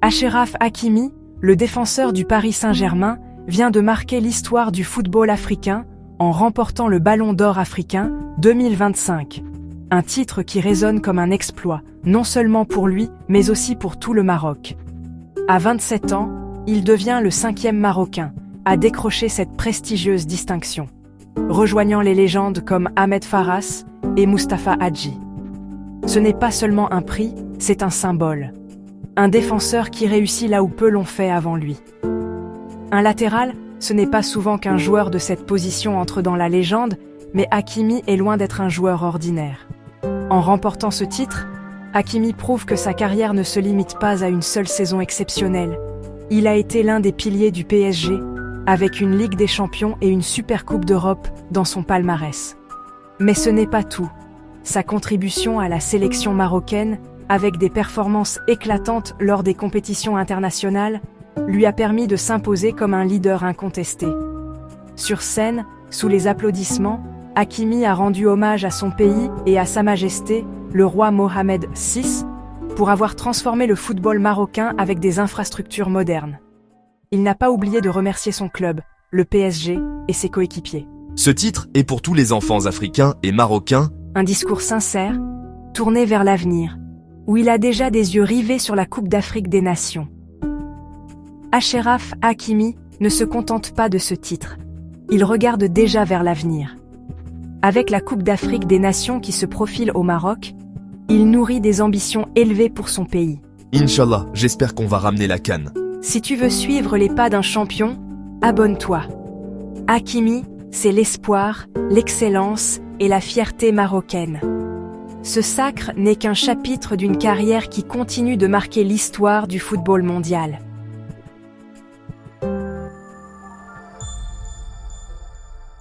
Achraf Hakimi, le défenseur du Paris Saint-Germain, vient de marquer l'histoire du football africain en remportant le Ballon d'Or africain 2025. Un titre qui résonne comme un exploit, non seulement pour lui, mais aussi pour tout le Maroc. À 27 ans, il devient le 5e Marocain à décrocher cette prestigieuse distinction, rejoignant les légendes comme Ahmed Farras et Mustapha Hadji. Ce n'est pas seulement un prix, c'est un symbole. Un défenseur qui réussit là où peu l'ont fait avant lui. Un latéral, ce n'est pas souvent qu'un joueur de cette position entre dans la légende, mais Hakimi est loin d'être un joueur ordinaire. En remportant ce titre, Hakimi prouve que sa carrière ne se limite pas à une seule saison exceptionnelle. Il a été l'un des piliers du PSG, avec une Ligue des Champions et une Super Coupe d'Europe dans son palmarès. Mais ce n'est pas tout. Sa contribution à la sélection marocaine, avec des performances éclatantes lors des compétitions internationales, lui a permis de s'imposer comme un leader incontesté. Sur scène, sous les applaudissements, Hakimi a rendu hommage à son pays et à Sa Majesté, le roi Mohamed VI, pour avoir transformé le football marocain avec des infrastructures modernes. Il n'a pas oublié de remercier son club, le PSG, et ses coéquipiers. Ce titre est pour tous les enfants africains et marocains. Un discours sincère, tourné vers l'avenir, où il a déjà des yeux rivés sur la Coupe d'Afrique des Nations. Achraf Hakimi ne se contente pas de ce titre. Il regarde déjà vers l'avenir. Avec la Coupe d'Afrique des Nations qui se profile au Maroc, il nourrit des ambitions élevées pour son pays. Inch'Allah, j'espère qu'on va ramener la CAN. Si tu veux suivre les pas d'un champion, abonne-toi. Hakimi, c'est l'espoir, l'excellence et la fierté marocaine. Ce sacre n'est qu'un chapitre d'une carrière qui continue de marquer l'histoire du football mondial.